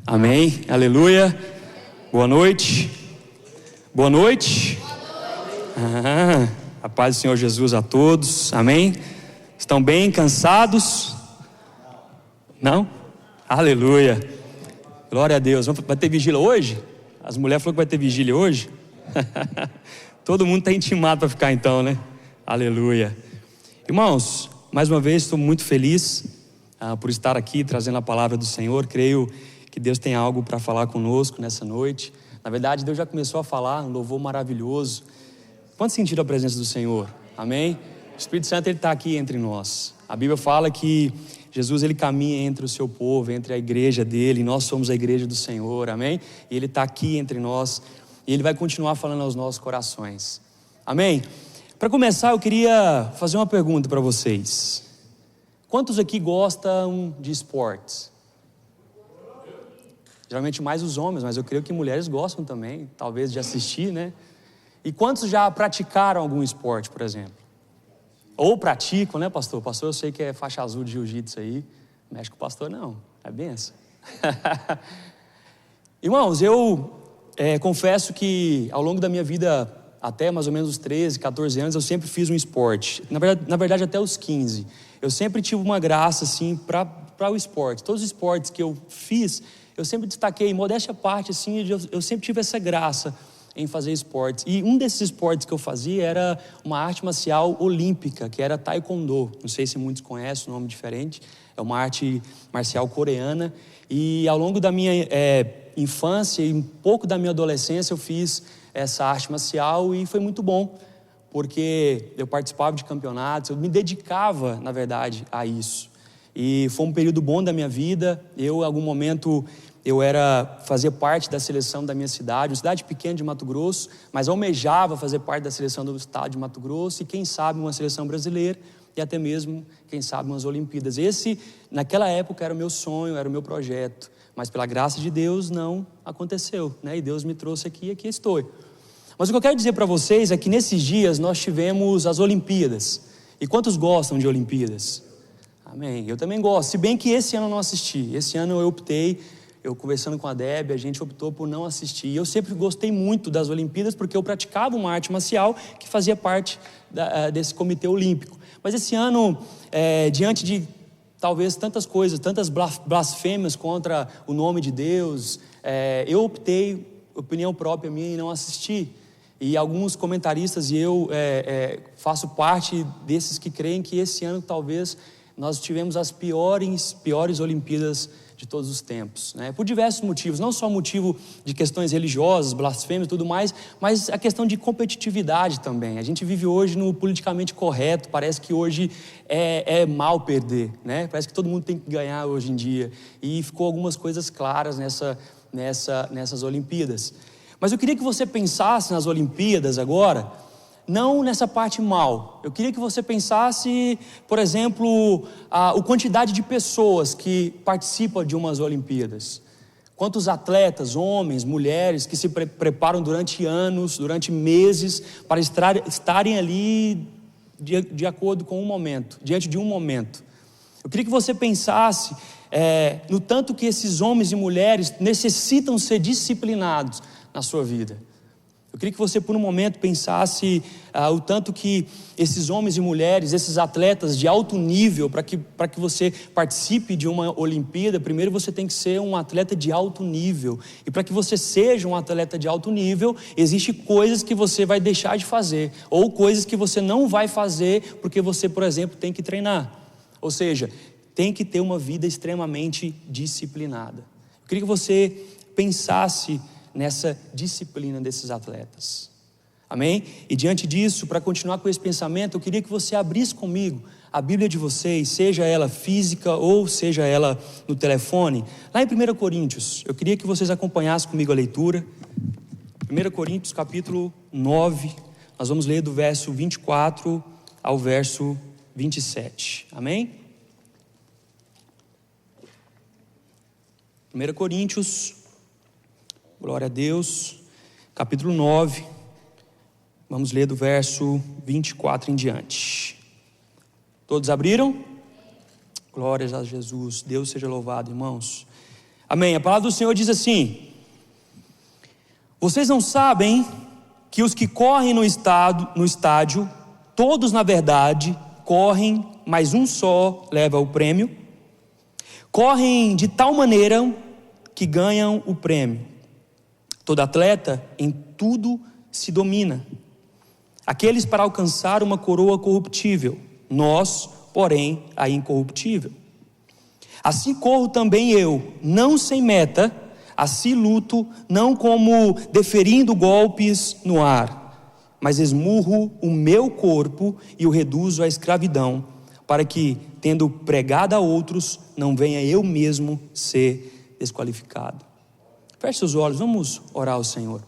Amém, aleluia. Boa noite. Boa noite. A paz do Senhor Jesus a todos. Amém. Estão bem cansados? Não? Aleluia. Glória a Deus. Vai ter vigília hoje? As mulheres falaram que vai ter vigília hoje? Todo mundo está intimado para ficar então, né? Aleluia. Irmãos, mais uma vez estou muito feliz por estar aqui trazendo a palavra do Senhor. Creio que Deus tem algo para falar conosco nessa noite. Na verdade, Deus já começou a falar, um louvor maravilhoso. Quanto sentiram a presença do Senhor? Amém? O Espírito Santo está aqui entre nós. A Bíblia fala que Jesus ele caminha entre o seu povo, entre a igreja dele. Nós somos a igreja do Senhor, amém? E ele está aqui entre nós e ele vai continuar falando aos nossos corações. Amém? Para começar, eu queria fazer uma pergunta para vocês. Quantos aqui gostam de esportes? Geralmente mais os homens, mas eu creio que mulheres gostam também, talvez de assistir, né? E quantos já praticaram algum esporte, por exemplo? Ou praticam, né, pastor? Pastor, eu sei que é faixa azul de jiu-jitsu aí. Mexe com o pastor, não. É benção. Irmãos, eu confesso que ao longo da minha vida, até mais ou menos os 13, 14 anos, eu sempre fiz um esporte. Na verdade até os 15. Eu sempre tive uma graça, assim, para o esporte. Todos os esportes que eu fiz, eu sempre destaquei, modéstia à parte, assim, eu sempre tive essa graça em fazer esportes. E um desses esportes que eu fazia era uma arte marcial olímpica, que era Taekwondo. Não sei se muitos conhecem, um nome diferente. É uma arte marcial coreana. E ao longo da minha infância e um pouco da minha adolescência, eu fiz essa arte marcial e foi muito bom, porque eu participava de campeonatos, eu me dedicava, na verdade, a isso. E foi um período bom da minha vida. Eu, em algum momento, fazia parte da seleção da minha cidade, uma cidade pequena de Mato Grosso, mas almejava fazer parte da seleção do estado de Mato Grosso e, quem sabe, uma seleção brasileira e até mesmo, quem sabe, umas Olimpíadas. Esse, naquela época, era o meu sonho, era o meu projeto, mas pela graça de Deus não aconteceu, né? E Deus me trouxe aqui e aqui estou. Mas o que eu quero dizer para vocês é que nesses dias nós tivemos as Olimpíadas. E quantos gostam de Olimpíadas? Amém. Eu também gosto, se bem que esse ano eu não assisti. Esse ano eu conversando com a Debbie, a gente optou por não assistir. E eu sempre gostei muito das Olimpíadas porque eu praticava uma arte marcial que fazia parte desse comitê olímpico. Mas esse ano, diante de talvez tantas coisas, tantas blasfêmias contra o nome de Deus, eu optei, opinião própria minha, em não assistir. E alguns comentaristas e eu faço parte desses que creem que esse ano talvez nós tivemos as piores Olimpíadas de todos os tempos, né? Por diversos motivos, não só motivo de questões religiosas, blasfêmias e tudo mais, mas a questão de competitividade também. A gente vive hoje no politicamente correto, parece que hoje é mal perder, né? Parece que todo mundo tem que ganhar hoje em dia. E ficou algumas coisas claras nessas Olimpíadas. Mas eu queria que você pensasse nas Olimpíadas agora, não nessa parte mal. Eu queria que você pensasse, por exemplo, a quantidade de pessoas que participam de umas Olimpíadas. Quantos atletas, homens, mulheres, que se preparam durante anos, durante meses, para estarem ali de acordo com um momento, diante de um momento. Eu queria que você pensasse no tanto que esses homens e mulheres necessitam ser disciplinados na sua vida. Eu queria que você por um momento pensasse o tanto que esses homens e mulheres, esses atletas de alto nível, para que você participe de uma Olimpíada, primeiro você tem que ser um atleta de alto nível. E para que você seja um atleta de alto nível, existem coisas que você vai deixar de fazer, ou coisas que você não vai fazer porque você, por exemplo, tem que treinar. Ou seja, tem que ter uma vida extremamente disciplinada. Eu queria que você pensasse nessa disciplina desses atletas. Amém? E diante disso, para continuar com esse pensamento, eu queria que você abrisse comigo a Bíblia de vocês, seja ela física ou seja ela no telefone, lá em 1 Coríntios. Eu queria que vocês acompanhassem comigo a leitura. 1 Coríntios capítulo 9, nós vamos ler do verso 24 ao verso 27. Amém? 1 Coríntios, glória a Deus, capítulo 9, vamos ler do verso 24 em diante. Todos abriram? Glórias a Jesus, Deus seja louvado, irmãos. Amém. A palavra do Senhor diz assim: vocês não sabem que os que correm no estádio, todos na verdade correm, mas um só leva o prêmio? Correm de tal maneira que ganham o prêmio. Todo atleta em tudo se domina. Aqueles para alcançar uma coroa corruptível, nós, porém, a incorruptível. Assim corro também eu, não sem meta, assim luto, não como deferindo golpes no ar, mas esmurro o meu corpo e o reduzo à escravidão, para que, tendo pregado a outros, não venha eu mesmo ser desqualificado. Feche seus olhos, vamos orar ao Senhor.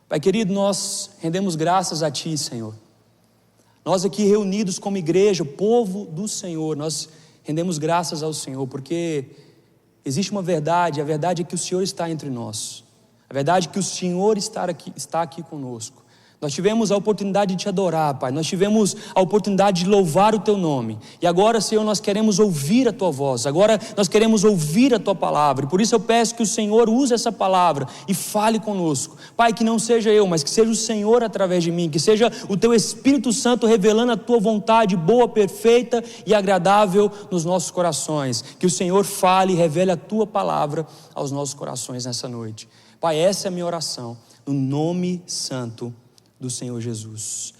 Pai querido, nós rendemos graças a Ti, Senhor. Nós aqui reunidos como igreja, o povo do Senhor, nós rendemos graças ao Senhor, porque existe uma verdade, a verdade é que o Senhor está entre nós. A verdade é que o Senhor está aqui conosco. Nós tivemos a oportunidade de Te adorar, Pai. Nós tivemos a oportunidade de louvar o Teu nome. E agora, Senhor, nós queremos ouvir a Tua voz. Agora nós queremos ouvir a Tua palavra. E por isso eu peço que o Senhor use essa palavra e fale conosco. Pai, que não seja eu, mas que seja o Senhor através de mim. Que seja o Teu Espírito Santo revelando a Tua vontade boa, perfeita e agradável nos nossos corações. Que o Senhor fale e revele a Tua palavra aos nossos corações nessa noite. Pai, essa é a minha oração, no nome santo do Senhor Jesus.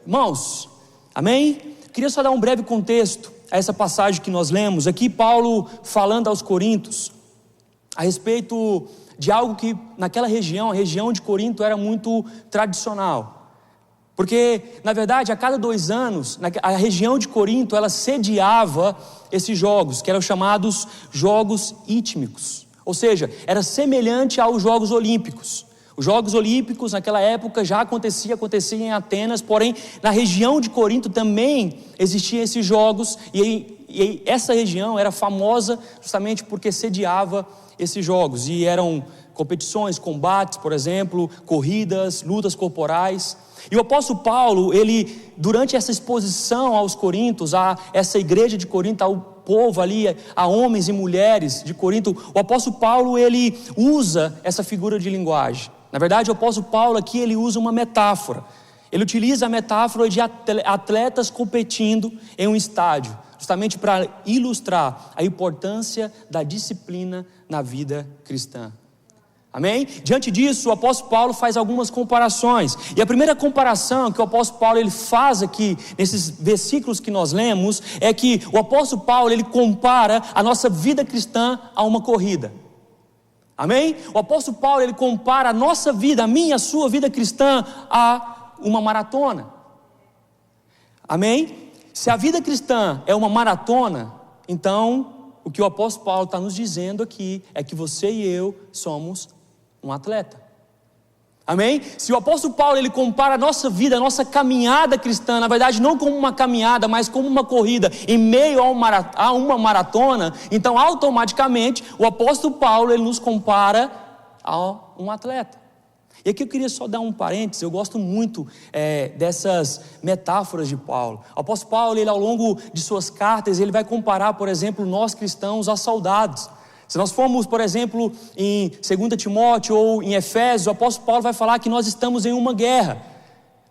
Irmãos, amém? Queria só dar um breve contexto a essa passagem que nós lemos. Aqui Paulo falando aos Coríntios a respeito de algo que naquela região, a região de Corinto, era muito tradicional. Porque, na verdade, a cada 2 anos, a região de Corinto, ela sediava esses jogos, que eram chamados Jogos Ítmicos. Ou seja, era semelhante aos Jogos Olímpicos. Os Jogos Olímpicos naquela época já aconteciam em Atenas, porém na região de Corinto também existiam esses jogos, e essa região era famosa justamente porque sediava esses jogos, e eram competições, combates, por exemplo, corridas, lutas corporais. E o apóstolo Paulo, ele, durante essa exposição aos Coríntios, a essa igreja de Corinto, ao povo ali, a homens e mulheres de Corinto, o apóstolo Paulo, ele usa essa figura de linguagem. Na verdade, o apóstolo Paulo aqui, ele usa uma metáfora. Ele utiliza a metáfora de atletas competindo em um estádio, justamente para ilustrar a importância da disciplina na vida cristã. Amém? Diante disso, o apóstolo Paulo faz algumas comparações. E a primeira comparação que o apóstolo Paulo ele faz aqui, nesses versículos que nós lemos, é que o apóstolo Paulo ele compara a nossa vida cristã a uma corrida. Amém? O apóstolo Paulo ele compara a nossa vida, a minha, a sua vida cristã a uma maratona. Amém? Se a vida cristã é uma maratona, então o que o apóstolo Paulo está nos dizendo aqui é que você e eu somos um atleta. Amém? Se o apóstolo Paulo ele compara a nossa vida, a nossa caminhada cristã, na verdade não como uma caminhada, mas como uma corrida em meio a uma maratona, então automaticamente o apóstolo Paulo ele nos compara a um atleta. E aqui eu queria só dar um parênteses. Eu gosto muito dessas metáforas de Paulo. O apóstolo Paulo, ele ao longo de suas cartas, ele vai comparar, por exemplo, nós cristãos a soldados. Se nós formos, por exemplo, em 2 Timóteo ou em Efésios, o apóstolo Paulo vai falar que nós estamos em uma guerra.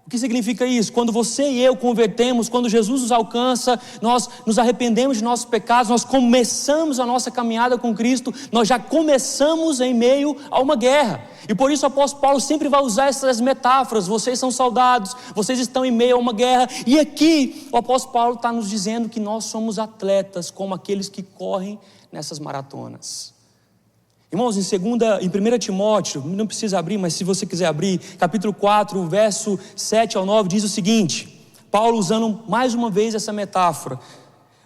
O que significa isso? Quando você e eu convertemos, quando Jesus nos alcança, nós nos arrependemos de nossos pecados, nós começamos a nossa caminhada com Cristo, nós já começamos em meio a uma guerra. E por isso o apóstolo Paulo sempre vai usar essas metáforas. Vocês são soldados, vocês estão em meio a uma guerra. E aqui o apóstolo Paulo está nos dizendo que nós somos atletas, como aqueles que correm nessas maratonas. Irmãos, em 1 Timóteo, não precisa abrir, mas se você quiser abrir, capítulo 4, verso 7 ao 9, diz o seguinte, Paulo usando mais uma vez essa metáfora: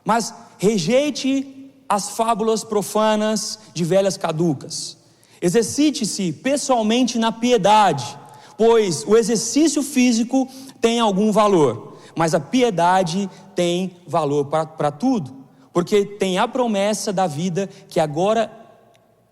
mas rejeite as fábulas profanas de velhas caducas, exercite-se pessoalmente na piedade, pois o exercício físico tem algum valor, mas a piedade tem valor para tudo, porque tem a promessa da vida que agora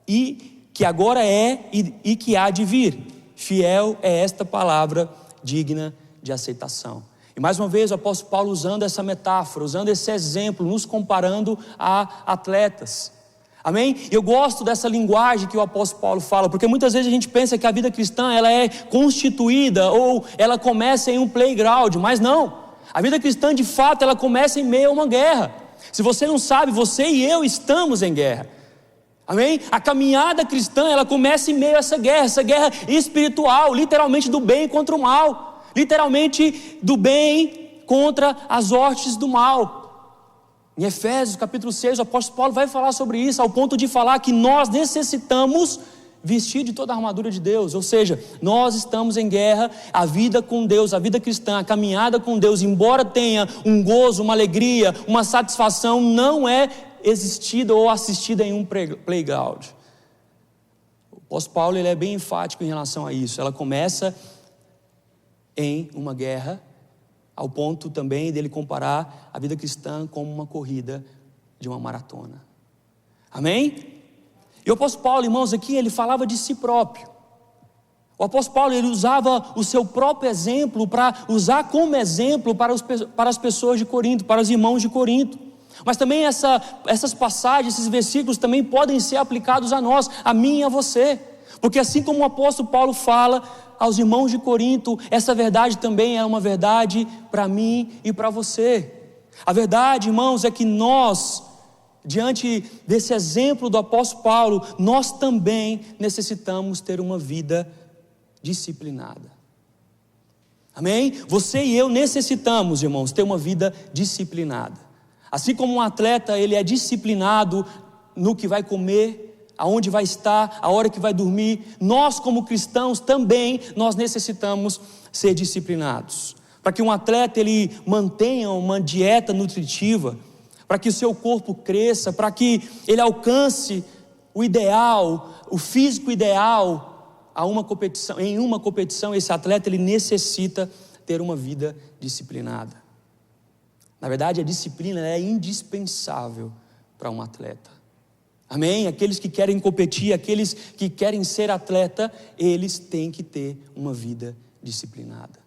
é e que há de vir. Fiel é esta palavra, digna de aceitação. E mais uma vez o apóstolo Paulo usando essa metáfora, usando esse exemplo, nos comparando a atletas. Amém? Eu gosto dessa linguagem que o apóstolo Paulo fala, porque muitas vezes a gente pensa que a vida cristã ela é constituída ou ela começa em um playground, mas não. A vida cristã de fato ela começa em meio a uma guerra. Se você não sabe, você e eu estamos em guerra. Amém? A caminhada cristã ela começa em meio a essa guerra espiritual, literalmente do bem contra o mal, literalmente do bem contra as hostes do mal. Em Efésios capítulo 6, o apóstolo Paulo vai falar sobre isso, ao ponto de falar que nós necessitamos vestir de toda a armadura de Deus, ou seja, nós estamos em guerra. A vida com Deus, a vida cristã, a caminhada com Deus, embora tenha um gozo, uma alegria, uma satisfação, não é existida ou assistida em um playground. O apóstolo Paulo ele é bem enfático em relação a isso. Ela começa em uma guerra, ao ponto também dele comparar a vida cristã como uma corrida de uma maratona. Amém? E o apóstolo Paulo, irmãos, aqui ele falava de si próprio. O apóstolo Paulo ele usava o seu próprio exemplo para usar como exemplo para as pessoas de Corinto, para os irmãos de Corinto. Mas também essas passagens, esses versículos também podem ser aplicados a nós, a mim e a você. Porque assim como o apóstolo Paulo fala aos irmãos de Corinto, essa verdade também é uma verdade para mim e para você. A verdade, irmãos, é que nós, diante desse exemplo do apóstolo Paulo, nós também necessitamos ter uma vida disciplinada. Amém? Você e eu necessitamos, irmãos, ter uma vida disciplinada. Assim como um atleta, ele é disciplinado no que vai comer, aonde vai estar, a hora que vai dormir, nós como cristãos também, nós necessitamos ser disciplinados. Para que um atleta ele mantenha uma dieta nutritiva, para que o seu corpo cresça, para que ele alcance o ideal, o físico ideal, em uma competição, esse atleta ele necessita ter uma vida disciplinada. Na verdade, a disciplina é indispensável para um atleta. Amém? Aqueles que querem competir, aqueles que querem ser atleta, eles têm que ter uma vida disciplinada.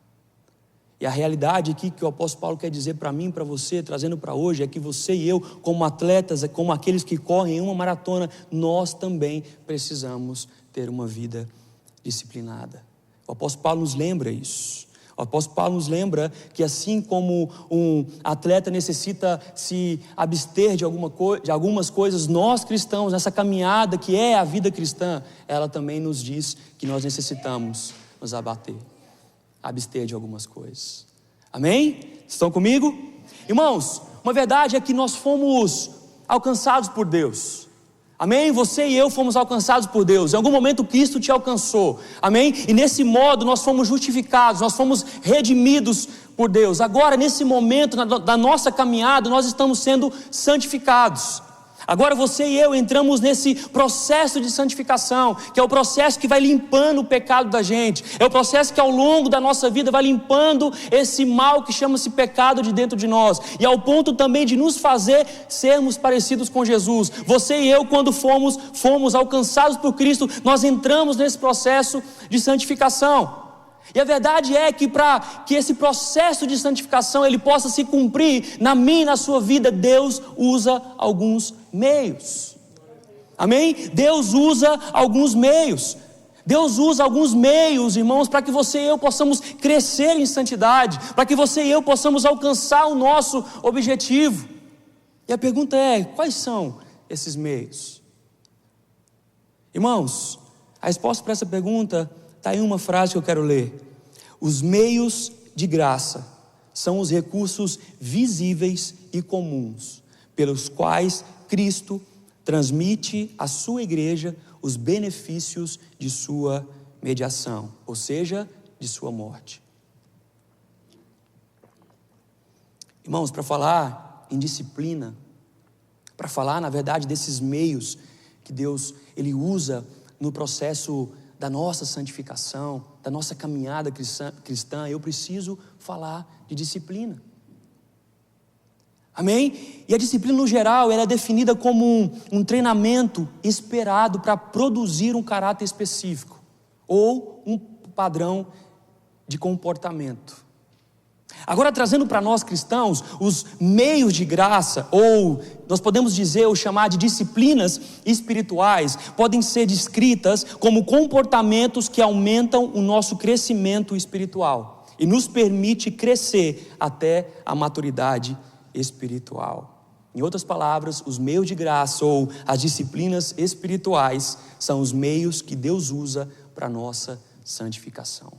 E a realidade aqui que o apóstolo Paulo quer dizer para mim, para você, trazendo para hoje, é que você e eu, como atletas, como aqueles que correm uma maratona, nós também precisamos ter uma vida disciplinada. O apóstolo Paulo nos lembra isso. O apóstolo Paulo nos lembra que assim como um atleta necessita se abster de algumas coisas, nós cristãos, nessa caminhada que é a vida cristã, ela também nos diz que nós necessitamos nos abster de algumas coisas. Amém? Estão comigo? Irmãos, uma verdade é que nós fomos alcançados por Deus. Amém? Você e eu fomos alcançados por Deus. Em algum momento Cristo te alcançou. Amém? E nesse modo nós fomos justificados, nós fomos redimidos por Deus. Agora, nesse momento da nossa caminhada, nós estamos sendo santificados. Agora você e eu entramos nesse processo de santificação, que é o processo que vai limpando o pecado da gente. É o processo que ao longo da nossa vida vai limpando esse mal que chama-se pecado de dentro de nós. E ao ponto também de nos fazer sermos parecidos com Jesus. Você e eu, quando fomos alcançados por Cristo, nós entramos nesse processo de santificação. E a verdade é que para que esse processo de santificação ele possa se cumprir na minha e na sua vida, Deus usa alguns meios. Amém? Deus usa alguns meios. Deus usa alguns meios, irmãos, para que você e eu possamos crescer em santidade, para que você e eu possamos alcançar o nosso objetivo. E a pergunta é: quais são esses meios? Irmãos, a resposta para essa pergunta está em uma frase que eu quero ler. Os meios de graça são os recursos visíveis e comuns, pelos quais Cristo transmite à sua igreja os benefícios de sua mediação, ou seja, de sua morte. Irmãos, para falar em disciplina, para falar, na verdade, desses meios que Deus ele usa no processo da nossa santificação, da nossa caminhada cristã, eu preciso falar de disciplina. Amém? E a disciplina no geral, ela é definida como um treinamento esperado para produzir um caráter específico ou um padrão de comportamento. Agora, trazendo para nós cristãos, os meios de graça, ou nós podemos dizer ou chamar de disciplinas espirituais, podem ser descritas como comportamentos que aumentam o nosso crescimento espiritual e nos permite crescer até a maturidade espiritual. Em outras palavras, os meios de graça ou as disciplinas espirituais são os meios que Deus usa para a nossa santificação.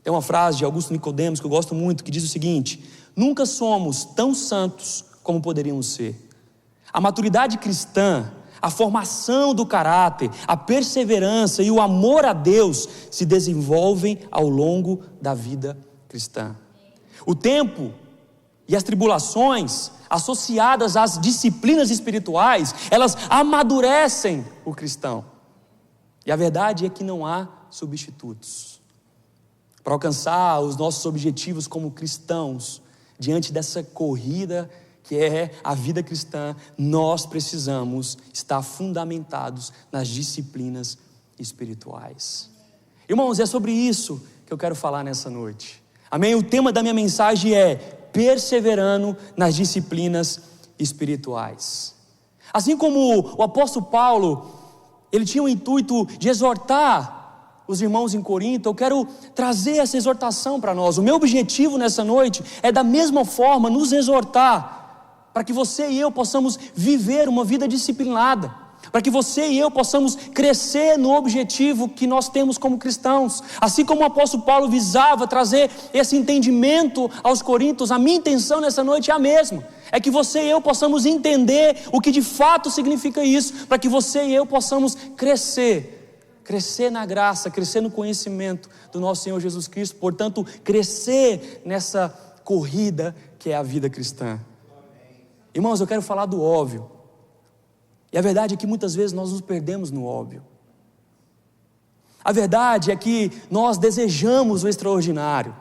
Tem uma frase de Augusto Nicodemos que eu gosto muito, que diz o seguinte: nunca somos tão santos como poderíamos ser. A maturidade cristã, a formação do caráter, a perseverança e o amor a Deus se desenvolvem ao longo da vida cristã. O tempo e as tribulações associadas às disciplinas espirituais, elas amadurecem o cristão. E a verdade é que não há substitutos. Para alcançar os nossos objetivos como cristãos, diante dessa corrida que é a vida cristã, nós precisamos estar fundamentados nas disciplinas espirituais. Irmãos, é sobre isso que eu quero falar nessa noite. Amém? O tema da minha mensagem é perseverando nas disciplinas espirituais. Assim como o apóstolo Paulo, ele tinha o intuito de exortar os irmãos em Corinto, eu quero trazer essa exortação para nós. O meu objetivo nessa noite é da mesma forma nos exortar, para que você e eu possamos viver uma vida disciplinada, para que você e eu possamos crescer no objetivo que nós temos como cristãos. Assim como o apóstolo Paulo visava trazer esse entendimento aos coríntios, a minha intenção nessa noite é a mesma, é que você e eu possamos entender o que de fato significa isso, para que você e eu possamos crescer na graça, crescer no conhecimento do nosso Senhor Jesus Cristo, portanto, crescer nessa corrida que é a vida cristã. Irmãos, eu quero falar do óbvio, e a verdade é que muitas vezes nós nos perdemos no óbvio. A verdade é que nós desejamos o extraordinário,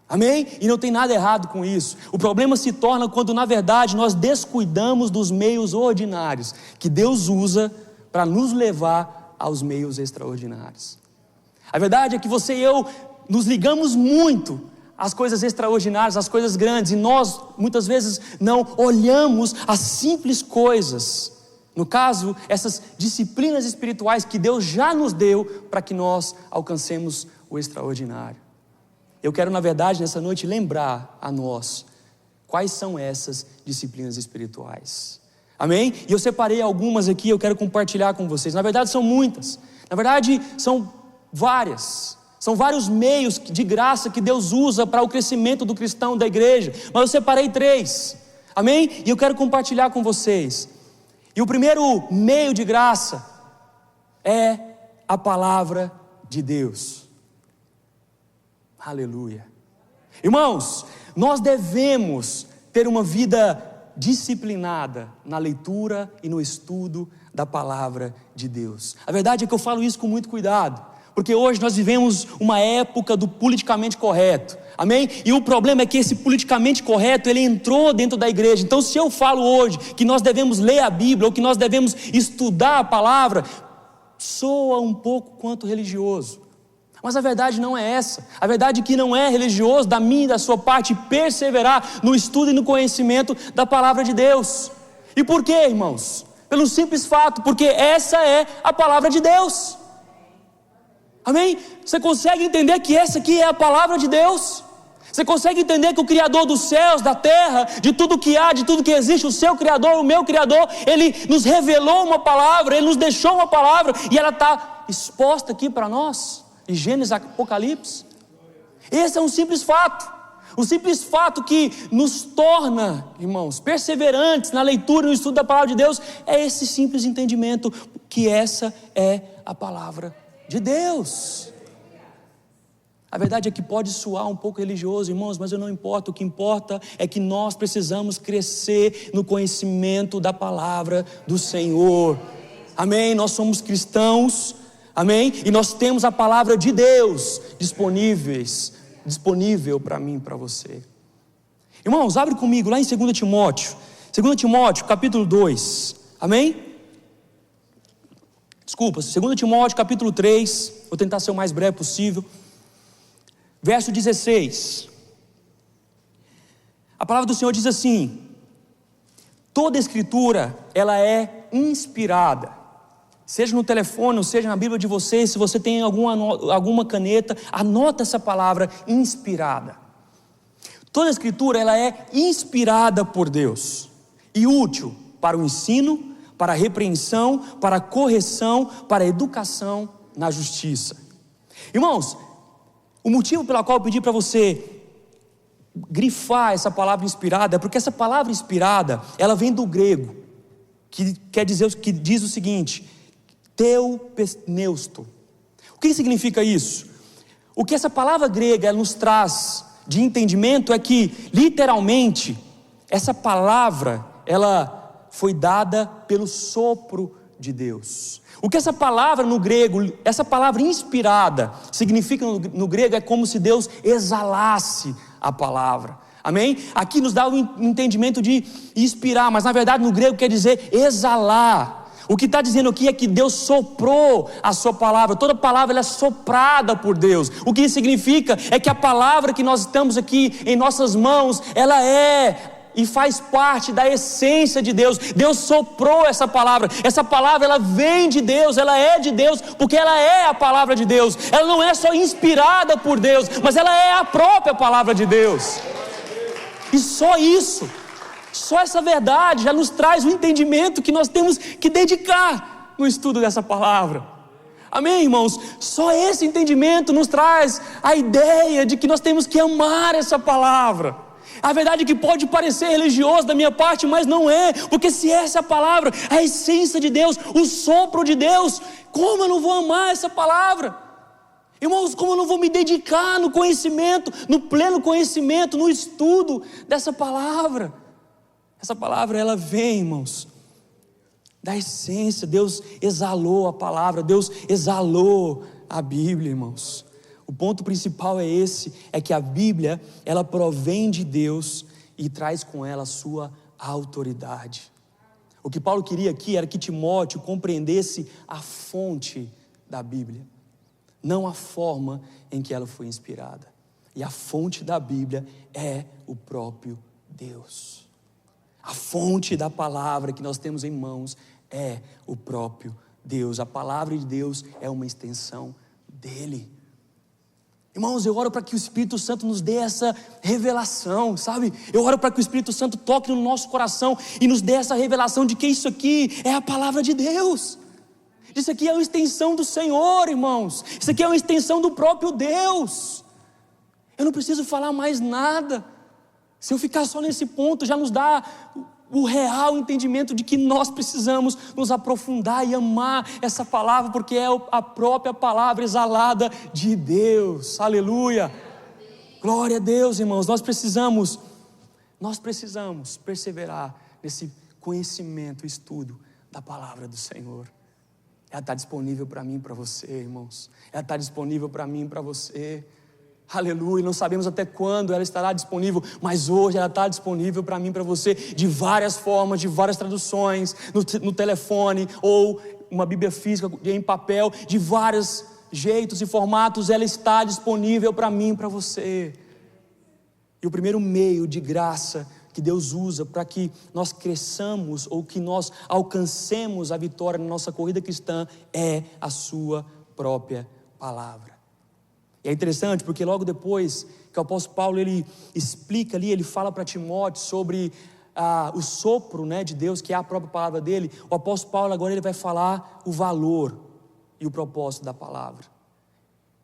amém? E não tem nada errado com isso. O problema se torna quando na verdade nós descuidamos dos meios ordinários, que Deus usa para nos levar aos meios extraordinários. A verdade é que você e eu nos ligamos muito às coisas extraordinárias, às coisas grandes, e nós muitas vezes não olhamos as simples coisas, no caso, essas disciplinas espirituais que Deus já nos deu para que nós alcancemos o extraordinário. Eu quero, na verdade, nessa noite lembrar a nós quais são essas disciplinas espirituais. Amém? E eu separei algumas aqui, eu quero compartilhar com vocês. Na verdade são muitas, na verdade são várias. São vários meios de graça que Deus usa para o crescimento do cristão, da igreja. Mas eu separei 3, amém? E eu quero compartilhar com vocês. E o primeiro meio de graça é a palavra de Deus. Aleluia. Irmãos, nós devemos ter uma vida disciplinada na leitura e no estudo da palavra de Deus. A verdade é que eu falo isso com muito cuidado, porque hoje nós vivemos uma época do politicamente correto, amém? E o problema é que esse politicamente correto, ele entrou dentro da igreja. Então se eu falo hoje que nós devemos ler a Bíblia, ou que nós devemos estudar a palavra, soa um pouco quanto religioso. Mas a verdade não é essa. A verdade é que não é religioso da minha e da sua parte perseverar no estudo e no conhecimento da palavra de Deus. E por quê, irmãos? Pelo simples fato, porque essa é a palavra de Deus. Amém? Você consegue entender que essa aqui é a palavra de Deus? Você consegue entender que o Criador dos céus, da terra, de tudo que há, de tudo que existe, o seu Criador, o meu Criador, Ele nos revelou uma palavra, Ele nos deixou uma palavra, e ela está exposta aqui para nós? De Gênesis, Apocalipse. Esse é um simples fato. O simples fato que nos torna, irmãos, perseverantes na leitura e no estudo da palavra de Deus, é esse simples entendimento que essa é a palavra de Deus. A verdade é que pode soar um pouco religioso, irmãos, mas não importa. O que importa é que nós precisamos crescer no conhecimento da palavra do Senhor. Amém? Nós somos cristãos. Amém? E nós temos a palavra de Deus disponível para mim e para você. Irmãos, abre comigo lá em 2 Timóteo. 2 Timóteo, capítulo 2. Amém? Desculpa, 2 Timóteo, capítulo 3. Vou tentar ser o mais breve possível. Verso 16. A palavra do Senhor diz assim: toda escritura, ela é inspirada. Seja no telefone, ou seja na Bíblia de vocês, se você tem alguma caneta, anota essa palavra, inspirada. Toda escritura, ela é inspirada por Deus e útil para o ensino, para a repreensão, para a correção, para a educação na justiça. Irmãos, o motivo pelo qual eu pedi para você grifar essa palavra inspirada é porque essa palavra inspirada, ela vem do grego, que quer dizer, que diz o seguinte: teopneusto. O que significa isso? O que essa palavra grega nos traz de entendimento é que, literalmente, essa palavra, ela foi dada pelo sopro de Deus. O que essa palavra no grego, essa palavra inspirada, significa no grego é como se Deus exalasse a palavra. Amém? Aqui nos dá o entendimento de inspirar, mas na verdade no grego quer dizer exalar. O que está dizendo aqui é que Deus soprou a sua palavra. Toda palavra ela é soprada por Deus. O que isso significa é que a palavra que nós estamos aqui em nossas mãos, ela é e faz parte da essência de Deus. Deus soprou essa palavra. Essa palavra ela vem de Deus, ela é de Deus, porque ela é a palavra de Deus. Ela não é só inspirada por Deus, mas ela é a própria palavra de Deus. E só isso, só essa verdade já nos traz o entendimento que nós temos que dedicar no estudo dessa palavra. Amém, irmãos? Só esse entendimento nos traz a ideia de que nós temos que amar essa palavra. A verdade é que pode parecer religioso da minha parte, mas não é, porque se essa é a palavra, a essência de Deus, o sopro de Deus, como eu não vou amar essa palavra? Irmãos, como eu não vou me dedicar no conhecimento, no pleno conhecimento, no estudo dessa palavra? Essa palavra, ela vem, irmãos, da essência. Deus exalou a palavra, Deus exalou a Bíblia, irmãos. O ponto principal é esse, é que a Bíblia, ela provém de Deus e traz com ela a sua autoridade. O que Paulo queria aqui era que Timóteo compreendesse a fonte da Bíblia, não a forma em que ela foi inspirada. E a fonte da Bíblia é o próprio Deus. A fonte da palavra que nós temos em mãos é o próprio Deus. A palavra de Deus é uma extensão dele. Irmãos, eu oro para que o Espírito Santo nos dê essa revelação, sabe? Eu oro para que o Espírito Santo toque no nosso coração e nos dê essa revelação de que isso aqui é a palavra de Deus. Isso aqui é uma extensão do Senhor, irmãos. Isso aqui é uma extensão do próprio Deus. Eu não preciso falar mais nada. Se eu ficar só nesse ponto, já nos dá o real entendimento de que nós precisamos nos aprofundar e amar essa palavra, porque é a própria palavra exalada de Deus. Aleluia! Glória a Deus, irmãos. Nós precisamos perseverar nesse conhecimento, estudo da palavra do Senhor. Ela está disponível para mim e para você, irmãos. Ela está disponível para mim e para você. Aleluia, não sabemos até quando ela estará disponível, mas hoje ela está disponível para mim e para você, de várias formas, de várias traduções, no telefone, ou uma Bíblia física em papel, de vários jeitos e formatos, ela está disponível para mim e para você. E o primeiro meio de graça que Deus usa para que nós cresçamos, ou que nós alcancemos a vitória na nossa corrida cristã, é a sua própria palavra. E é interessante porque logo depois que o apóstolo Paulo ele explica ali, ele fala para Timóteo sobre o sopro, né, de Deus, que é a própria palavra dele. O apóstolo Paulo agora ele vai falar o valor e o propósito da palavra.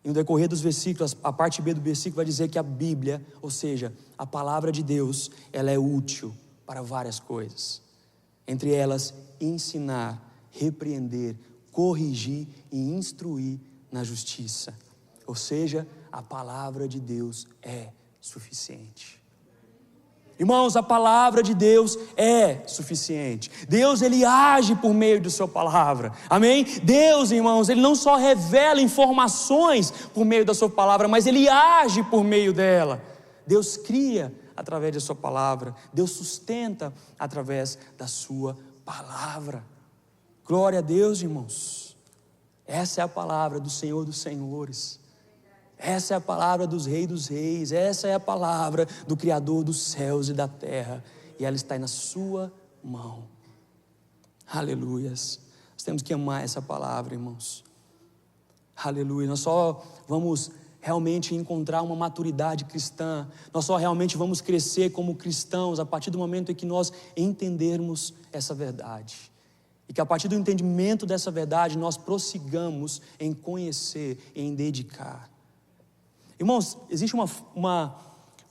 E no decorrer dos versículos, a parte B do versículo vai dizer que a Bíblia, ou seja, a palavra de Deus, ela é útil para várias coisas. Entre elas, ensinar, repreender, corrigir e instruir na justiça. Ou seja, a palavra de Deus é suficiente. Irmãos, a palavra de Deus é suficiente. Deus, ele age por meio de sua palavra. Amém? Deus, irmãos, ele não só revela informações por meio da sua palavra, mas ele age por meio dela. Deus cria através da sua palavra. Deus sustenta através da sua palavra. Glória a Deus, irmãos. Essa é a palavra do Senhor dos Senhores. Essa é a palavra dos reis, essa é a palavra do Criador dos céus e da terra, e ela está na sua mão. Aleluias. Nós temos que amar essa palavra, irmãos. Aleluia. Nós só vamos realmente encontrar uma maturidade cristã, nós só realmente vamos crescer como cristãos a partir do momento em que nós entendermos essa verdade. E que a partir do entendimento dessa verdade nós prossigamos em conhecer, em dedicar. Irmãos, existe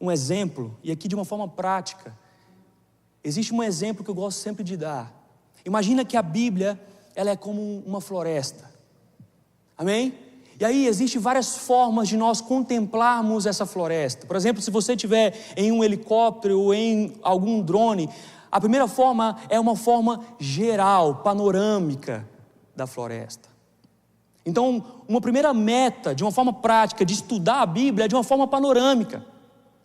um exemplo, e aqui de uma forma prática, existe um exemplo que eu gosto sempre de dar. Imagina que a Bíblia, ela é como uma floresta. Amém? E aí existem várias formas de nós contemplarmos essa floresta. Por exemplo, se você estiver em um helicóptero ou em algum drone, a primeira forma é uma forma geral, panorâmica da floresta. Então, uma primeira meta, de uma forma prática, de estudar a Bíblia é de uma forma panorâmica.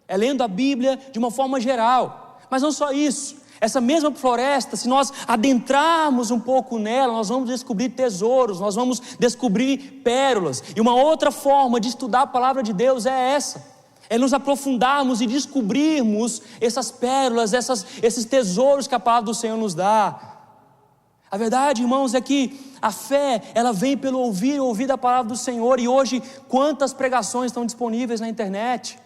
É lendo a Bíblia de uma forma geral. Mas não só isso. Essa mesma floresta, se nós adentrarmos um pouco nela, nós vamos descobrir tesouros, nós vamos descobrir pérolas. E uma outra forma de estudar a palavra de Deus é essa. É nos aprofundarmos e descobrirmos essas pérolas, esses tesouros que a palavra do Senhor nos dá. A verdade, irmãos, é que a fé, ela vem pelo ouvir da palavra do Senhor. E hoje, quantas pregações estão disponíveis na internet?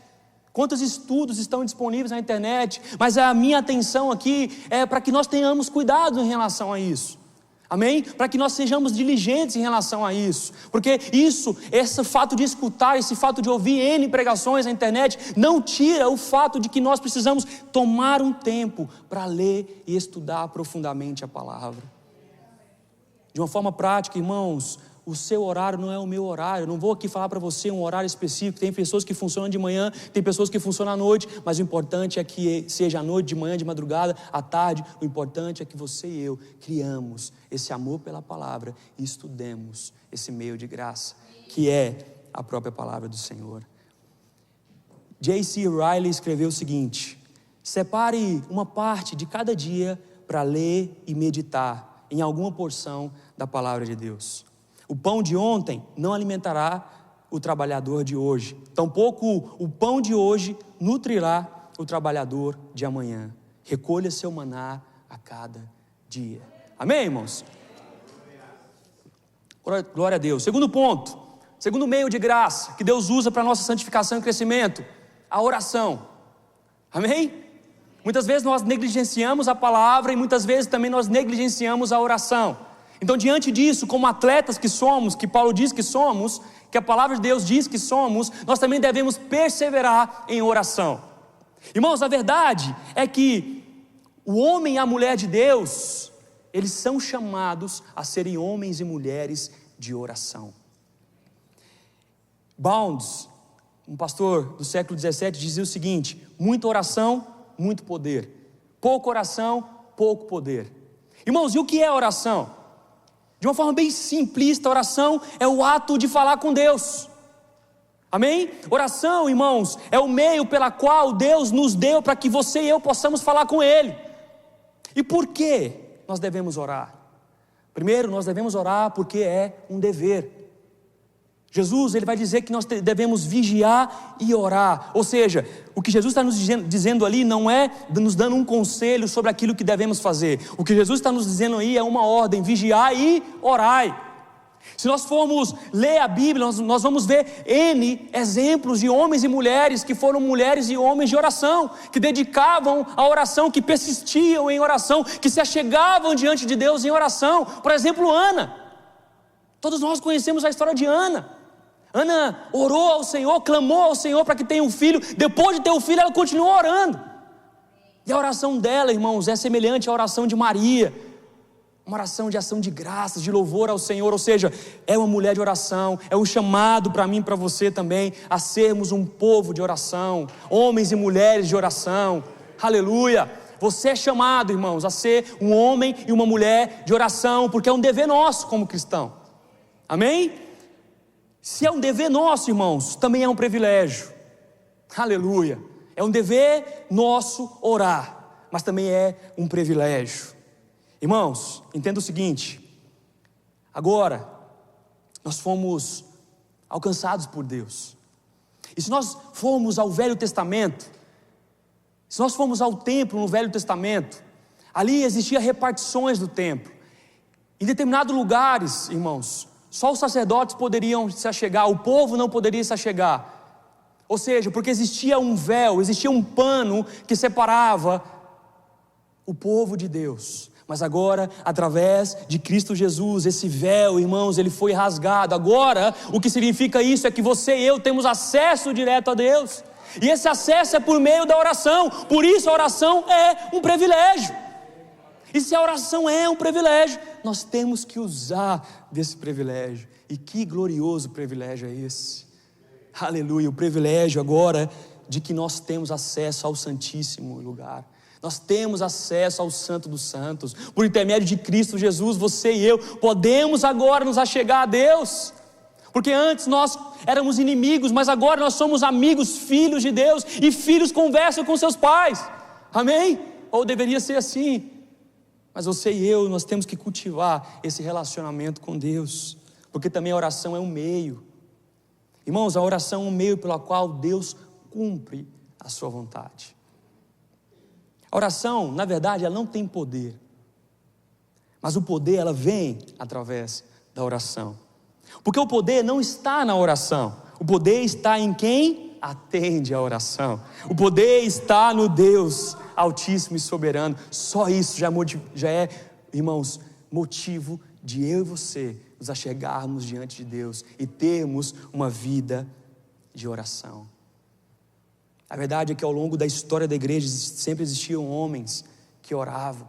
Quantos estudos estão disponíveis na internet? Mas a minha atenção aqui é para que nós tenhamos cuidado em relação a isso. Amém? Para que nós sejamos diligentes em relação a isso. Porque esse fato de escutar, esse fato de ouvir N pregações na internet, não tira o fato de que nós precisamos tomar um tempo para ler e estudar profundamente a palavra. De uma forma prática, irmãos, o seu horário não é o meu horário. Eu não vou aqui falar para você um horário específico. Tem pessoas que funcionam de manhã, tem pessoas que funcionam à noite, mas o importante é que seja à noite, de manhã, de madrugada, à tarde. O importante é que você e eu criamos esse amor pela palavra e estudemos esse meio de graça, que é a própria palavra do Senhor. J.C. Riley escreveu o seguinte: separe uma parte de cada dia para ler e meditar em alguma porção da palavra de Deus. O pão de ontem não alimentará o trabalhador de hoje, tampouco o pão de hoje nutrirá o trabalhador de amanhã. Recolha seu maná a cada dia. Amém, irmãos? Glória a Deus. Segundo ponto, segundo meio de graça que Deus usa para a nossa santificação e crescimento, a oração. Amém? Muitas vezes nós negligenciamos a palavra e muitas vezes também nós negligenciamos a oração. Então, diante disso, como atletas que somos, que Paulo diz que somos, que a palavra de Deus diz que somos, nós também devemos perseverar em oração. Irmãos, a verdade é que o homem e a mulher de Deus, eles são chamados a serem homens e mulheres de oração. Bounds, um pastor do século 17, dizia o seguinte: muita oração, muito poder. Pouca oração, pouco poder. Irmãos, e o que é oração? De uma forma bem simplista, oração é o ato de falar com Deus. Amém? Oração, irmãos, é o meio pela qual Deus nos deu para que você e eu possamos falar com Ele. E por que nós devemos orar? Primeiro, nós devemos orar porque é um dever. Jesus, ele vai dizer que nós devemos vigiar e orar. Ou seja, o que Jesus está nos dizendo ali não é nos dando um conselho sobre aquilo que devemos fazer. O que Jesus está nos dizendo aí é uma ordem: vigiar e orai. Se nós formos ler a Bíblia, nós vamos ver N exemplos de homens e mulheres que foram mulheres e homens de oração, que dedicavam a oração, que persistiam em oração, que se achegavam diante de Deus em oração. Por exemplo, Ana. Todos nós conhecemos a história de Ana. Ana orou ao Senhor, clamou ao Senhor para que tenha um filho. Depois de ter um filho, ela continuou orando. E a oração dela, irmãos, é semelhante à oração de Maria. Uma oração de ação de graças, de louvor ao Senhor. Ou seja, é uma mulher de oração. É um chamado para mim e para você também a sermos um povo de oração, homens e mulheres de oração. Aleluia. Você é chamado, irmãos, a ser um homem e uma mulher de oração, porque é um dever nosso como cristão. Amém? Se é um dever nosso, irmãos, também é um privilégio. Aleluia. É um dever nosso orar, mas também é um privilégio. Irmãos, entenda o seguinte: agora nós fomos alcançados por Deus. E se nós formos ao Velho Testamento, se nós formos ao templo no Velho Testamento, ali existiam repartições do templo. Em determinados lugares, irmãos, só os sacerdotes poderiam se achegar, o povo não poderia se achegar. Ou seja, porque existia um véu, existia um pano que separava o povo de Deus. Mas agora, através de Cristo Jesus, esse véu, irmãos, ele foi rasgado. Agora, o que significa isso é que você e eu temos acesso direto a Deus. E esse acesso é por meio da oração. Por isso a oração é um privilégio. E se a oração é um privilégio, nós temos que usar desse privilégio. E que glorioso privilégio é esse. Aleluia, o privilégio agora de que nós temos acesso ao Santíssimo Lugar. Nós temos acesso ao Santo dos Santos. Por intermédio de Cristo Jesus, você e eu podemos agora nos achegar a Deus. Porque antes nós éramos inimigos, mas agora nós somos amigos, filhos de Deus. E filhos conversam com seus pais. Amém? Ou deveria ser assim. Mas você e eu, nós temos que cultivar esse relacionamento com Deus. Porque também a oração é um meio. Irmãos, a oração é um meio pelo qual Deus cumpre a sua vontade. A oração, na verdade, ela não tem poder. Mas o poder, ela vem através da oração. Porque o poder não está na oração. O poder está em quem atende a oração. O poder está no Deus Altíssimo e Soberano. Só isso já é, irmãos, motivo de eu e você nos achegarmos diante de Deus e termos uma vida de oração. A verdade é que ao longo da história da igreja sempre existiam homens que oravam.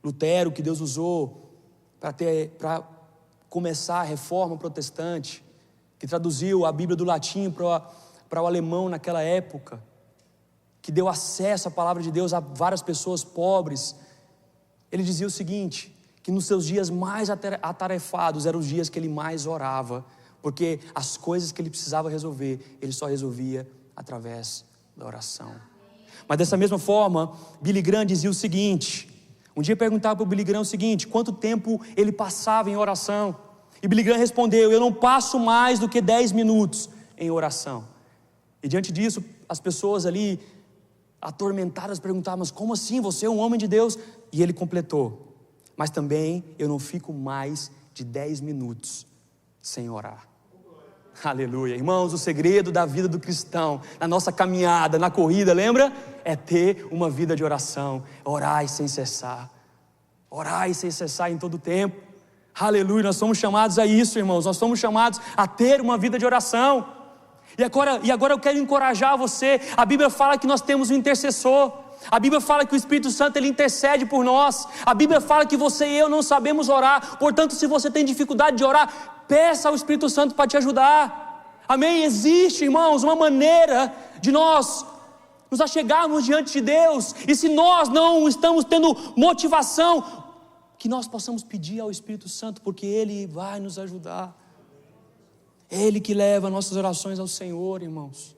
Lutero, que Deus usou para começar a reforma protestante, que traduziu a Bíblia do latim para o alemão naquela época, que deu acesso à palavra de Deus a várias pessoas pobres. Ele dizia o seguinte, que nos seus dias mais atarefados eram os dias que ele mais orava, porque as coisas que ele precisava resolver, ele só resolvia através da oração. Mas dessa mesma forma, Billy Graham dizia o seguinte, um dia perguntava para o Billy Graham o seguinte, quanto tempo ele passava em oração? E Billy Graham respondeu, eu não passo mais do que 10 minutos em oração. E diante disso, as pessoas ali, atormentadas, perguntavam, mas como assim, você é um homem de Deus? E ele completou, mas também eu não fico mais de 10 minutos sem orar. Aleluia, irmãos, o segredo da vida do cristão, na nossa caminhada, na corrida, lembra? É ter uma vida de oração, orar sem cessar em todo o tempo. Aleluia, nós somos chamados a isso, irmãos, nós somos chamados a ter uma vida de oração. E agora eu quero encorajar você. A Bíblia fala que nós temos um intercessor. A Bíblia fala que o Espírito Santo ele intercede por nós. A Bíblia fala que você e eu não sabemos orar. Portanto, se você tem dificuldade de orar, peça ao Espírito Santo para te ajudar. Amém? Existe, irmãos, uma maneira de nós nos achegarmos diante de Deus. E se nós não estamos tendo motivação, que nós possamos pedir ao Espírito Santo, porque Ele vai nos ajudar. Ele que leva nossas orações ao Senhor, irmãos.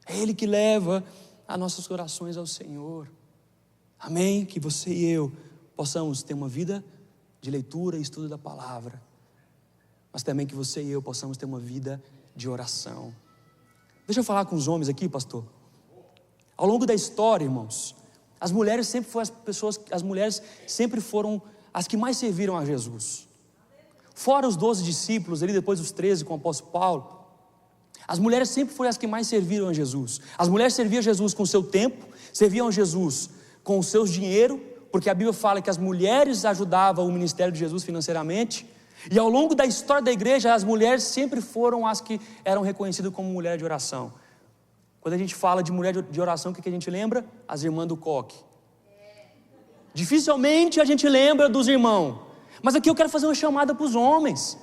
Ele que leva as nossas orações ao Senhor. Amém? Que você e eu possamos ter uma vida de leitura e estudo da palavra, mas também que você e eu possamos ter uma vida de oração. Deixa eu falar com os homens aqui, pastor. Ao longo da história, irmãos, as mulheres sempre foram as que mais serviram a Jesus. Fora os 12 discípulos, ali depois os 13 com o apóstolo Paulo, as mulheres sempre foram as que mais serviram a Jesus. As mulheres serviam a Jesus com o seu tempo, serviam a Jesus com o seu dinheiro, porque a Bíblia fala que as mulheres ajudavam o ministério de Jesus financeiramente. E ao longo da história da igreja, as mulheres sempre foram as que eram reconhecidas como mulher de oração. Quando a gente fala de mulher de oração, o que a gente lembra? As irmãs do coque. Dificilmente a gente lembra dos irmãos. Mas aqui eu quero fazer uma chamada para os homens.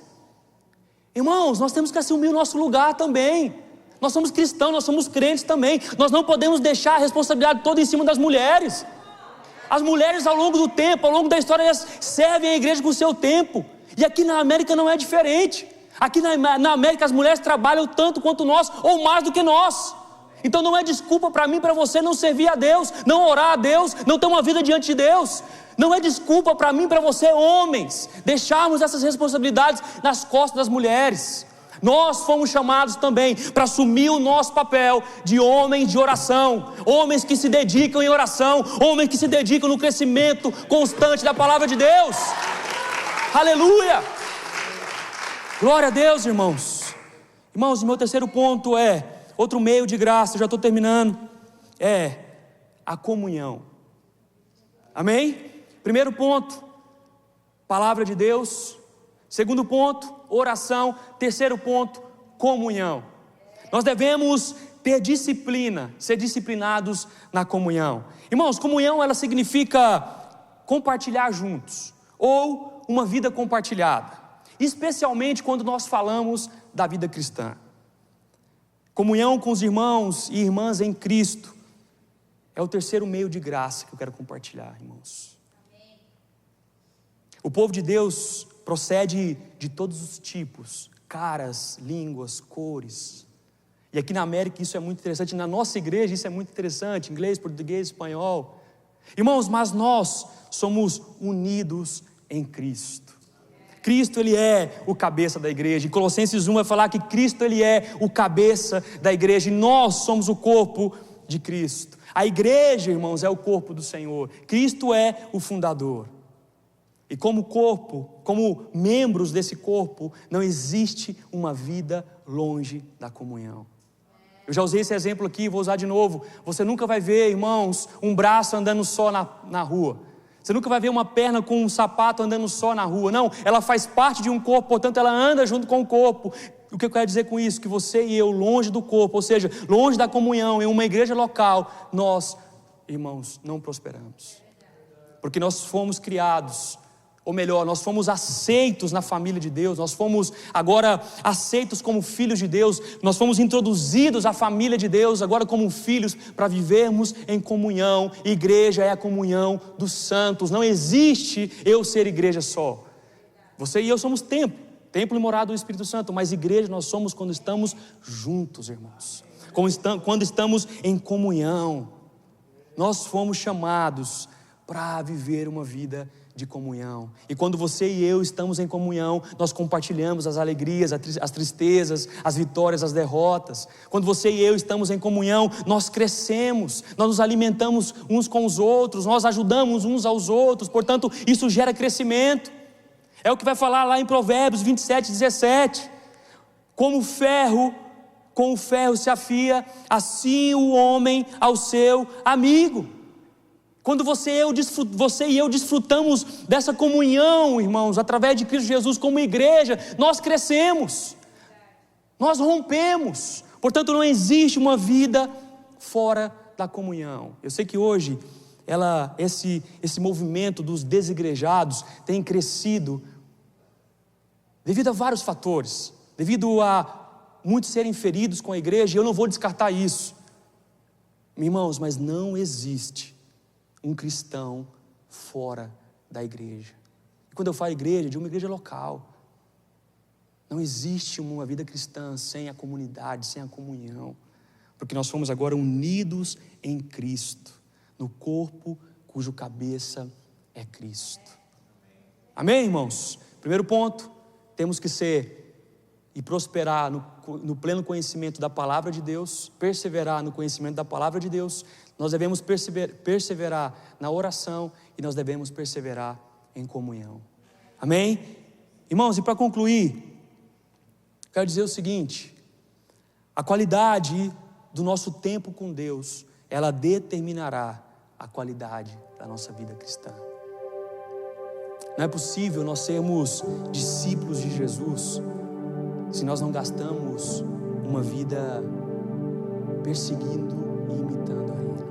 Irmãos, nós temos que assumir o nosso lugar também. Nós somos cristãos, nós somos crentes também. Nós não podemos deixar a responsabilidade toda em cima das mulheres. As mulheres ao longo do tempo, ao longo da história, elas servem a igreja com o seu tempo. E aqui na América não é diferente. Aqui na América as mulheres trabalham tanto quanto nós, ou mais do que nós. Então não é desculpa para mim, para você não servir a Deus, não orar a Deus, não ter uma vida diante de Deus. Não é desculpa para mim, para você, homens, deixarmos essas responsabilidades nas costas das mulheres. Nós fomos chamados também para assumir o nosso papel de homens de oração, homens que se dedicam em oração, homens que se dedicam no crescimento constante da palavra de Deus. Aleluia! Glória a Deus, irmãos. Irmãos, meu terceiro ponto outro meio de graça, eu já estou terminando, a comunhão. Amém? Primeiro ponto, palavra de Deus. Segundo ponto, oração. Terceiro ponto, comunhão. Nós devemos ter disciplina, ser disciplinados na comunhão. Irmãos, comunhão ela significa compartilhar juntos, ou uma vida compartilhada, especialmente quando nós falamos da vida cristã. Comunhão com os irmãos e irmãs em Cristo é o terceiro meio de graça que eu quero compartilhar, irmãos. O povo de Deus procede de todos os tipos, caras, línguas, cores. E aqui na América isso é muito interessante, na nossa igreja isso é muito interessante, inglês, português, espanhol. Irmãos, mas nós somos unidos em Cristo. Cristo ele é o cabeça da igreja. Em Colossenses 1 vai falar que Cristo ele é o cabeça da igreja e nós somos o corpo de Cristo. A igreja, irmãos, é o corpo do Senhor. Cristo é o fundador. E como corpo, como membros desse corpo, não existe uma vida longe da comunhão. Eu já usei esse exemplo aqui, vou usar de novo. Você nunca vai ver, irmãos, um braço andando só na rua. Você nunca vai ver uma perna com um sapato andando só na rua. Não, ela faz parte de um corpo, portanto ela anda junto com o corpo. O que eu quero dizer com isso? Que você e eu, longe do corpo, ou seja, longe da comunhão, em uma igreja local, nós, irmãos, não prosperamos. Porque nós fomos criados, ou melhor, nós fomos aceitos na família de Deus, nós fomos agora aceitos como filhos de Deus, nós fomos introduzidos à família de Deus, agora como filhos, para vivermos em comunhão. Igreja é a comunhão dos santos, não existe eu ser igreja só. Você e eu somos templo e morada do Espírito Santo, mas igreja nós somos quando estamos juntos, irmãos, quando estamos em comunhão. Nós fomos chamados para viver uma vida de comunhão, e quando você e eu estamos em comunhão, nós compartilhamos as alegrias, as tristezas, as vitórias, as derrotas. Quando você e eu estamos em comunhão, nós crescemos, nós nos alimentamos uns com os outros, nós ajudamos uns aos outros, portanto isso gera crescimento. É o que vai falar lá em Provérbios 27:17, com o ferro se afia, assim o homem ao seu amigo. Quando você e eu desfrutamos dessa comunhão, irmãos, através de Cristo Jesus como igreja, nós crescemos, nós rompemos. Portanto, não existe uma vida fora da comunhão. Eu sei que hoje esse movimento dos desigrejados tem crescido devido a vários fatores, devido a muitos serem feridos com a igreja, e eu não vou descartar isso, irmãos, mas não existe um cristão fora da igreja. E quando eu falo igreja, de uma igreja local. Não existe uma vida cristã sem a comunidade, sem a comunhão, porque nós fomos agora unidos em Cristo, no corpo cujo cabeça é Cristo. Amém, irmãos? Primeiro ponto, temos que ser e prosperar no pleno conhecimento da palavra de Deus, perseverar no conhecimento da palavra de Deus. Nós devemos perseverar na oração e nós devemos perseverar em comunhão. Amém? Irmãos, e para concluir, quero dizer o seguinte: a qualidade do nosso tempo com Deus, ela determinará a qualidade da nossa vida cristã. Não é possível nós sermos discípulos de Jesus se nós não gastamos uma vida perseguindo e imitando a Ele.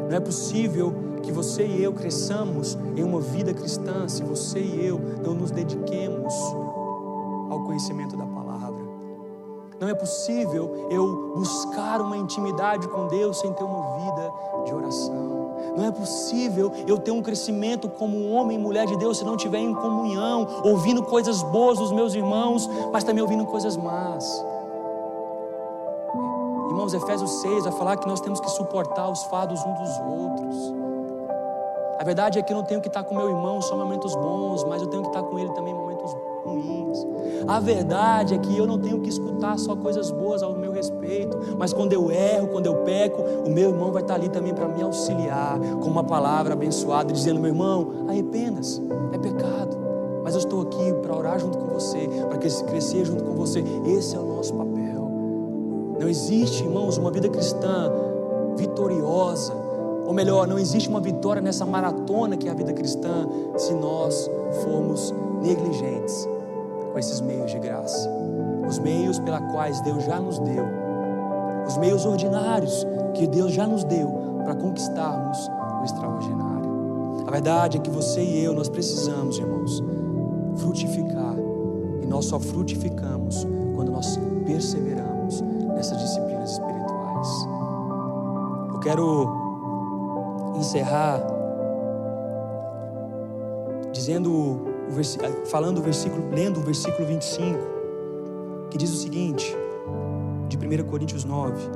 Não é possível que você e eu cresçamos em uma vida cristã se você e eu não nos dediquemos ao conhecimento da palavra. Não é possível eu buscar uma intimidade com Deus sem ter uma vida de oração. Não é possível eu ter um crescimento como homem e mulher de Deus se não estiver em comunhão, ouvindo coisas boas dos meus irmãos, mas também ouvindo coisas más. Irmãos, Efésios 6 vai falar que nós temos que suportar os fardos uns dos outros. A verdade é que eu não tenho que estar com meu irmão só em momentos bons, mas eu tenho que estar com ele também em momentos ruins. A verdade é que eu não tenho que escutar só coisas boas ao meu respeito, mas quando eu erro, quando eu peco, o meu irmão vai estar ali também para me auxiliar, com uma palavra abençoada, dizendo: meu irmão, arrependa-se, é pecado, mas eu estou aqui para orar junto com você, para crescer junto com você. Esse é o nosso papel. Não existe, irmãos, uma vida cristã vitoriosa, ou melhor, não existe uma vitória nessa maratona que é a vida cristã, se nós formos negligentes com esses meios de graça, os meios pela quais Deus já nos deu, os meios ordinários que Deus já nos deu para conquistarmos o extraordinário. A verdade é que você e eu, nós precisamos, irmãos, frutificar, e nós só frutificamos quando nós perseveramos nessas disciplinas espirituais. Eu quero encerrar lendo o versículo 25, que diz o seguinte, de 1 Coríntios 9: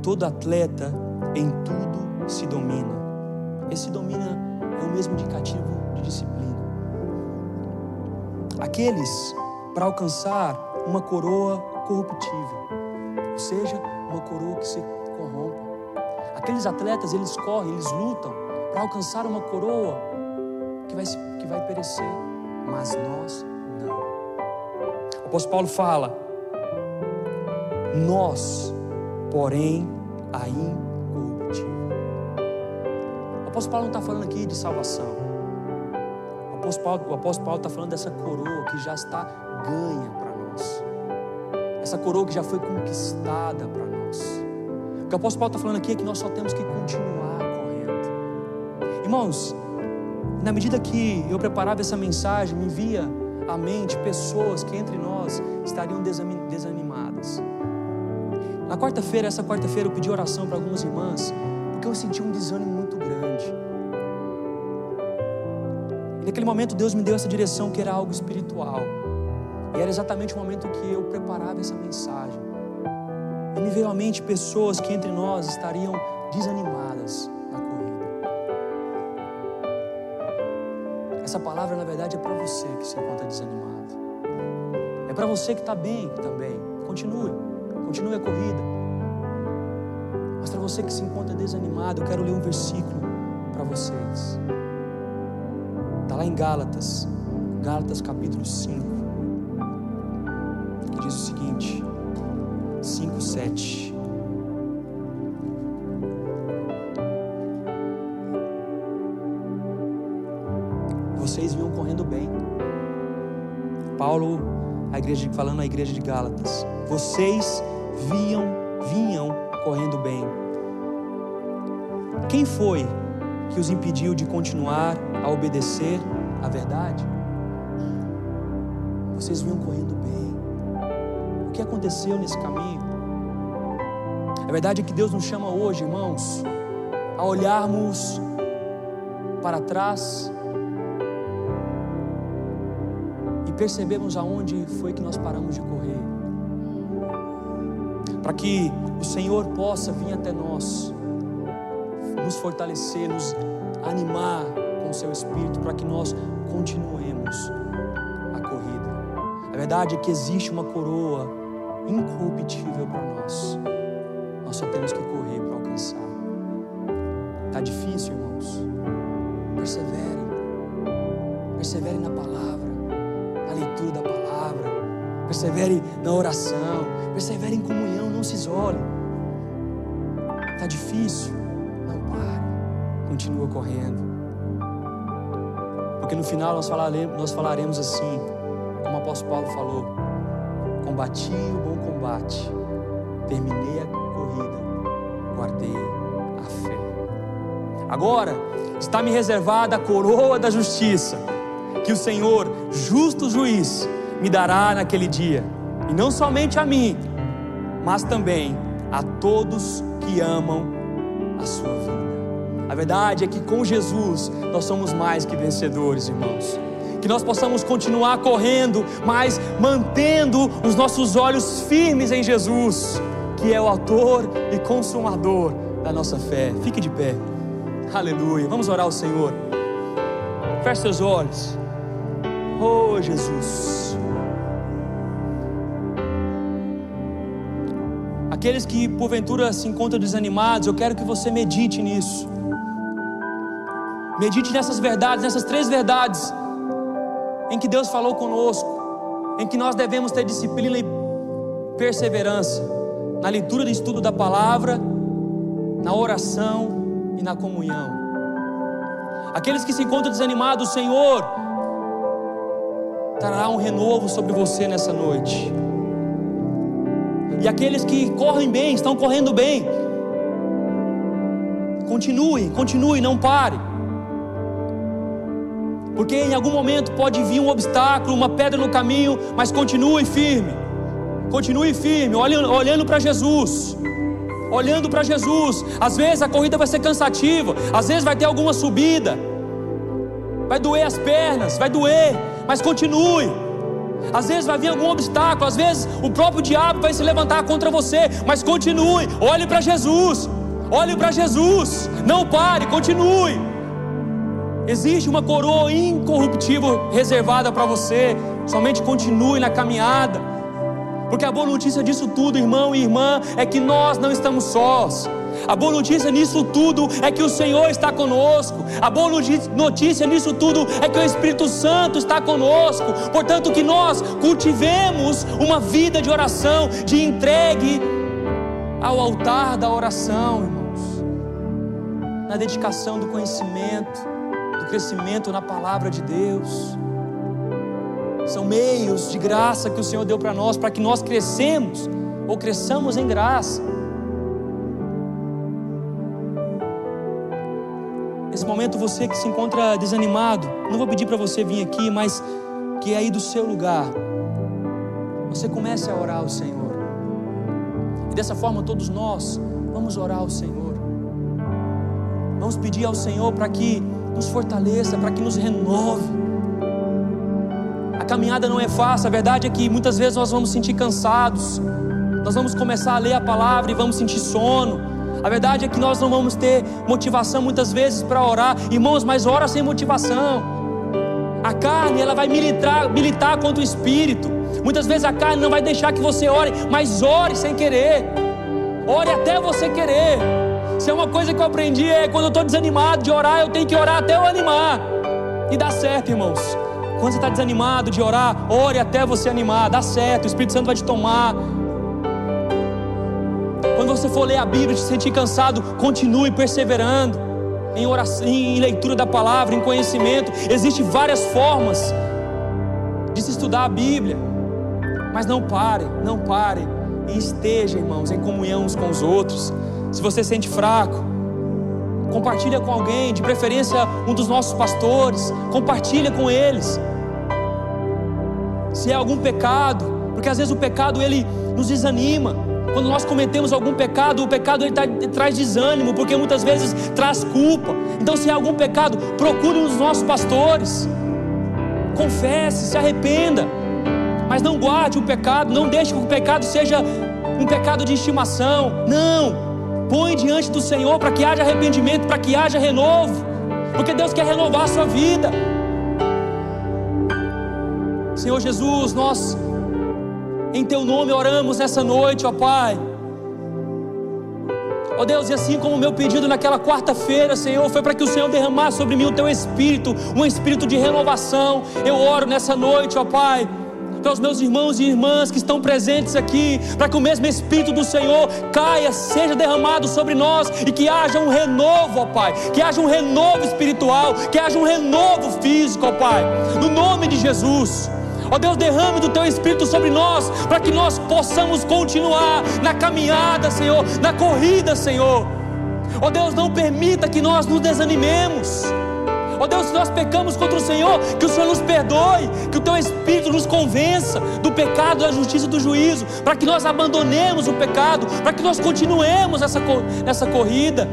todo atleta em tudo se domina. Esse domina é o mesmo indicativo de disciplina. Aqueles para alcançar uma coroa corruptível, ou seja, uma coroa que se corrompe. Aqueles atletas, eles correm, eles lutam para alcançar uma coroa que vai perecer, mas nós não. O apóstolo Paulo fala: nós, porém, a incorruptível. O apóstolo Paulo não está falando aqui de salvação. O apóstolo Paulo está falando dessa coroa que já está ganha para nós, essa coroa que já foi conquistada para nós. O que o apóstolo Paulo está falando aqui é que nós só temos que continuar correndo. Irmãos, na medida que eu preparava essa mensagem, me via à mente pessoas que entre nós estariam desanimadas. Essa quarta-feira eu pedi oração para algumas irmãs, porque eu senti um desânimo muito grande. E naquele momento Deus me deu essa direção, que era algo espiritual, e era exatamente o momento que eu preparava essa mensagem. E me veio à mente pessoas que entre nós estariam desanimadas na corrida. Essa palavra, na verdade, é para você que se encontra desanimado. É para você que está bem também. Continue a corrida. Mas para você que se encontra desanimado, eu quero ler um versículo para vocês. Está lá em Gálatas capítulo 5, que diz o seguinte, 5:7. Vocês vinham correndo bem. Paulo, falando à igreja de Gálatas, vocês vinham correndo bem. Quem foi que os impediu de continuar a obedecer à verdade? Vocês vinham correndo bem. O que aconteceu nesse caminho? A verdade é que Deus nos chama hoje, irmãos, a olharmos para trás e percebermos aonde foi que nós paramos de correr, para que o Senhor possa vir até nós, nos fortalecer, nos animar com o seu Espírito, para que nós continuemos a corrida. A verdade é que existe uma coroa incorruptível para nós. Nós só temos que correr para alcançar. Está difícil, irmãos? Persevere na palavra, na leitura da palavra, persevere na oração, persevere em comunhão, não se isole. Está difícil? Não pare, continua correndo, porque no final nós falaremos assim, como o apóstolo Paulo falou: combati o bom combate, terminei a corrida, guardei a fé. Agora está me reservada a coroa da justiça, que o Senhor, justo juiz, me dará naquele dia, e não somente a mim, mas também a todos que amam a sua vida. A verdade é que com Jesus nós somos mais que vencedores, irmãos. Que nós possamos continuar correndo, mas mantendo os nossos olhos firmes em Jesus, que é o autor e consumador da nossa fé. Fique de pé. Aleluia. Vamos orar ao Senhor. Feche seus olhos. Oh, Jesus. Aqueles que porventura se encontram desanimados, eu quero que você medite nisso. Medite nessas verdades, nessas 3 verdades em que Deus falou conosco, em que nós devemos ter disciplina e perseverança na leitura e estudo da palavra, na oração e na comunhão. Aqueles que se encontram desanimados, o Senhor trará um renovo sobre você nessa noite. E aqueles que correm bem, estão correndo bem, continue, não pare. Porque em algum momento pode vir um obstáculo, uma pedra no caminho, mas continue firme, olhando para Jesus, Às vezes a corrida vai ser cansativa, às vezes vai ter alguma subida, vai doer as pernas, mas continue. Às vezes vai vir algum obstáculo, às vezes o próprio diabo vai se levantar contra você, mas continue, olhe para Jesus, não pare, continue. Existe uma coroa incorruptível reservada para você, somente continue na caminhada, porque a boa notícia disso tudo, irmão e irmã, é que nós não estamos sós. A boa notícia nisso tudo é que o Senhor está conosco. A boa notícia nisso tudo é que o Espírito Santo está conosco. Portanto, que nós cultivemos uma vida de oração, de entregue ao altar da oração, irmãos, na dedicação do conhecimento, do crescimento na palavra de Deus. São meios de graça que o Senhor deu para nós, para que nós cresçamos em graça. Nesse momento, você que se encontra desanimado, não vou pedir para você vir aqui, mas que aí do seu lugar você comece a orar ao Senhor. E dessa forma todos nós vamos orar ao Senhor. Vamos pedir ao Senhor para que nos fortaleça, para que nos renove. A caminhada não é fácil, a verdade é que muitas vezes nós vamos sentir cansados, nós vamos começar a ler a palavra e vamos sentir sono. A verdade é que nós não vamos ter motivação muitas vezes para orar, irmãos, mas ora sem motivação. A carne, ela vai militar contra o Espírito. Muitas vezes a carne não vai deixar que você ore, mas ore sem querer, ore até você querer. Se é uma coisa que eu aprendi, é quando eu estou desanimado de orar, eu tenho que orar até eu animar, e dá certo, irmãos. Quando você está desanimado de orar, ore até você animar, dá certo, o Espírito Santo vai te tomar. Quando você for ler a Bíblia e se sentir cansado, continue perseverando em oração, em leitura da palavra, em conhecimento. Existem várias formas de se estudar a Bíblia, mas não pare, e esteja, irmãos, em comunhão uns com os outros. Se você se sente fraco, compartilha com alguém, de preferência um dos nossos pastores, compartilha com eles. Se é algum pecado, porque às vezes o pecado ele nos desanima. Quando nós cometemos algum pecado, o pecado ele traz desânimo, porque muitas vezes traz culpa. Então, se é algum pecado, procure os nossos pastores, confesse, se arrependa, mas não guarde o pecado, não deixe que o pecado seja um pecado de estimação. Não, põe diante do Senhor para que haja arrependimento, para que haja renovo, porque Deus quer renovar a sua vida. Senhor Jesus, nós em Teu nome oramos nessa noite, ó Pai. Ó Deus, e assim como o meu pedido naquela quarta-feira, Senhor, foi para que o Senhor derramasse sobre mim o Teu Espírito, um Espírito de renovação. Eu oro nessa noite, ó Pai, para os meus irmãos e irmãs que estão presentes aqui, para que o mesmo Espírito do Senhor caia, seja derramado sobre nós, e que haja um renovo, ó Pai, que haja um renovo espiritual, que haja um renovo físico, ó Pai, no nome de Jesus. Ó Deus, derrame do Teu Espírito sobre nós, para que nós possamos continuar na caminhada, Senhor, na corrida, Senhor. Ó Deus, não permita que nós nos desanimemos. Ó Deus, se nós pecamos contra o Senhor, que o Senhor nos perdoe, que o Teu Espírito nos convença do pecado, da justiça e do juízo, para que nós abandonemos o pecado, para que nós continuemos nessa corrida.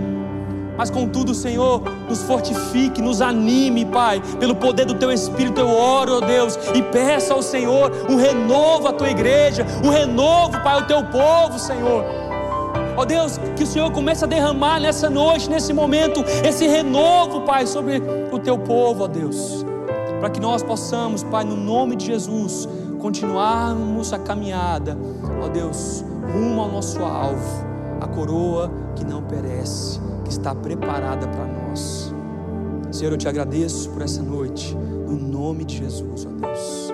Mas contudo, Senhor, nos fortifique, nos anime, Pai, pelo poder do Teu Espírito. Eu oro, ó Deus, e peço ao Senhor um renovo à Tua igreja, um renovo, Pai, ao Teu povo, Senhor. Ó Deus, que o Senhor comece a derramar nessa noite, nesse momento, esse renovo, Pai, sobre o Teu povo, ó Deus, para que nós possamos, Pai, no nome de Jesus, continuarmos a caminhada, ó Deus, rumo ao nosso alvo, a coroa que não perece, que está preparada para nós. Senhor, eu te agradeço por essa noite, no nome de Jesus, ó Deus.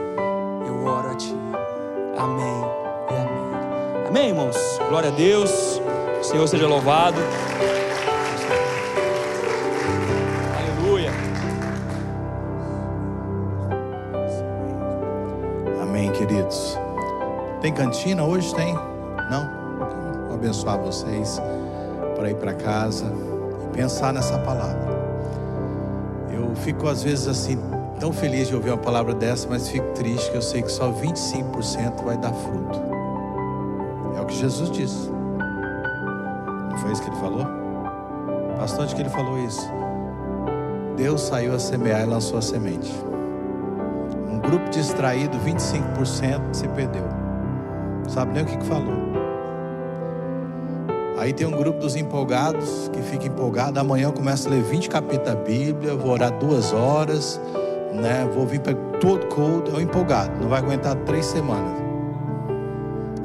Eu oro a Ti. Amém e amém. Amém, irmãos? Glória a Deus. O Senhor seja louvado. Aleluia. Amém, queridos. Tem cantina hoje? Tem? Não? Então, vou abençoar vocês para ir para casa e pensar nessa palavra. Eu fico às vezes assim tão feliz de ouvir uma palavra dessa, mas fico triste que eu sei que só 25% vai dar fruto. É o que Jesus disse. Não foi isso que ele falou? Pastor, onde que ele falou isso? Deus saiu a semear e lançou a semente. Um grupo distraído, 25% se perdeu. Não sabe nem o que falou. Aí tem um grupo dos empolgados, que fica empolgado. Amanhã eu começo a ler 20 capítulos da Bíblia, vou orar 2 horas, né? Vou vir para todo culto. É um empolgado, não vai aguentar 3 semanas.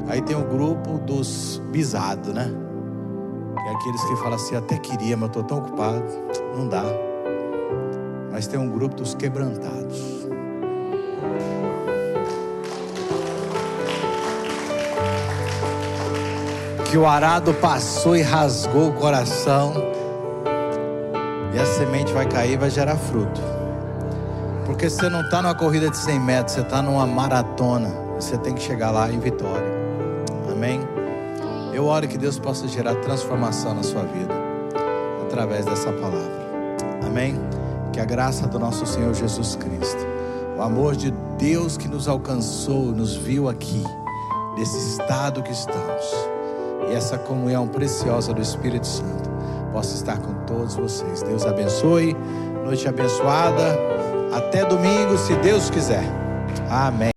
Aí tem o grupo dos bisados, né? Que é aqueles que falam assim, até queria, mas eu estou tão ocupado. Não dá. Mas tem um grupo dos quebrantados. Que o arado passou e rasgou o coração, e a semente vai cair e vai gerar fruto. Porque você não está numa corrida de 100 metros, você está numa maratona. Você tem que chegar lá em vitória. Amém? Eu oro que Deus possa gerar transformação na sua vida através dessa palavra. Amém? Que a graça do nosso Senhor Jesus Cristo, o amor de Deus que nos alcançou, nos viu aqui, nesse estado que estamos, e essa comunhão preciosa do Espírito Santo possa estar com todos vocês. Deus abençoe, noite abençoada, até domingo, se Deus quiser. Amém.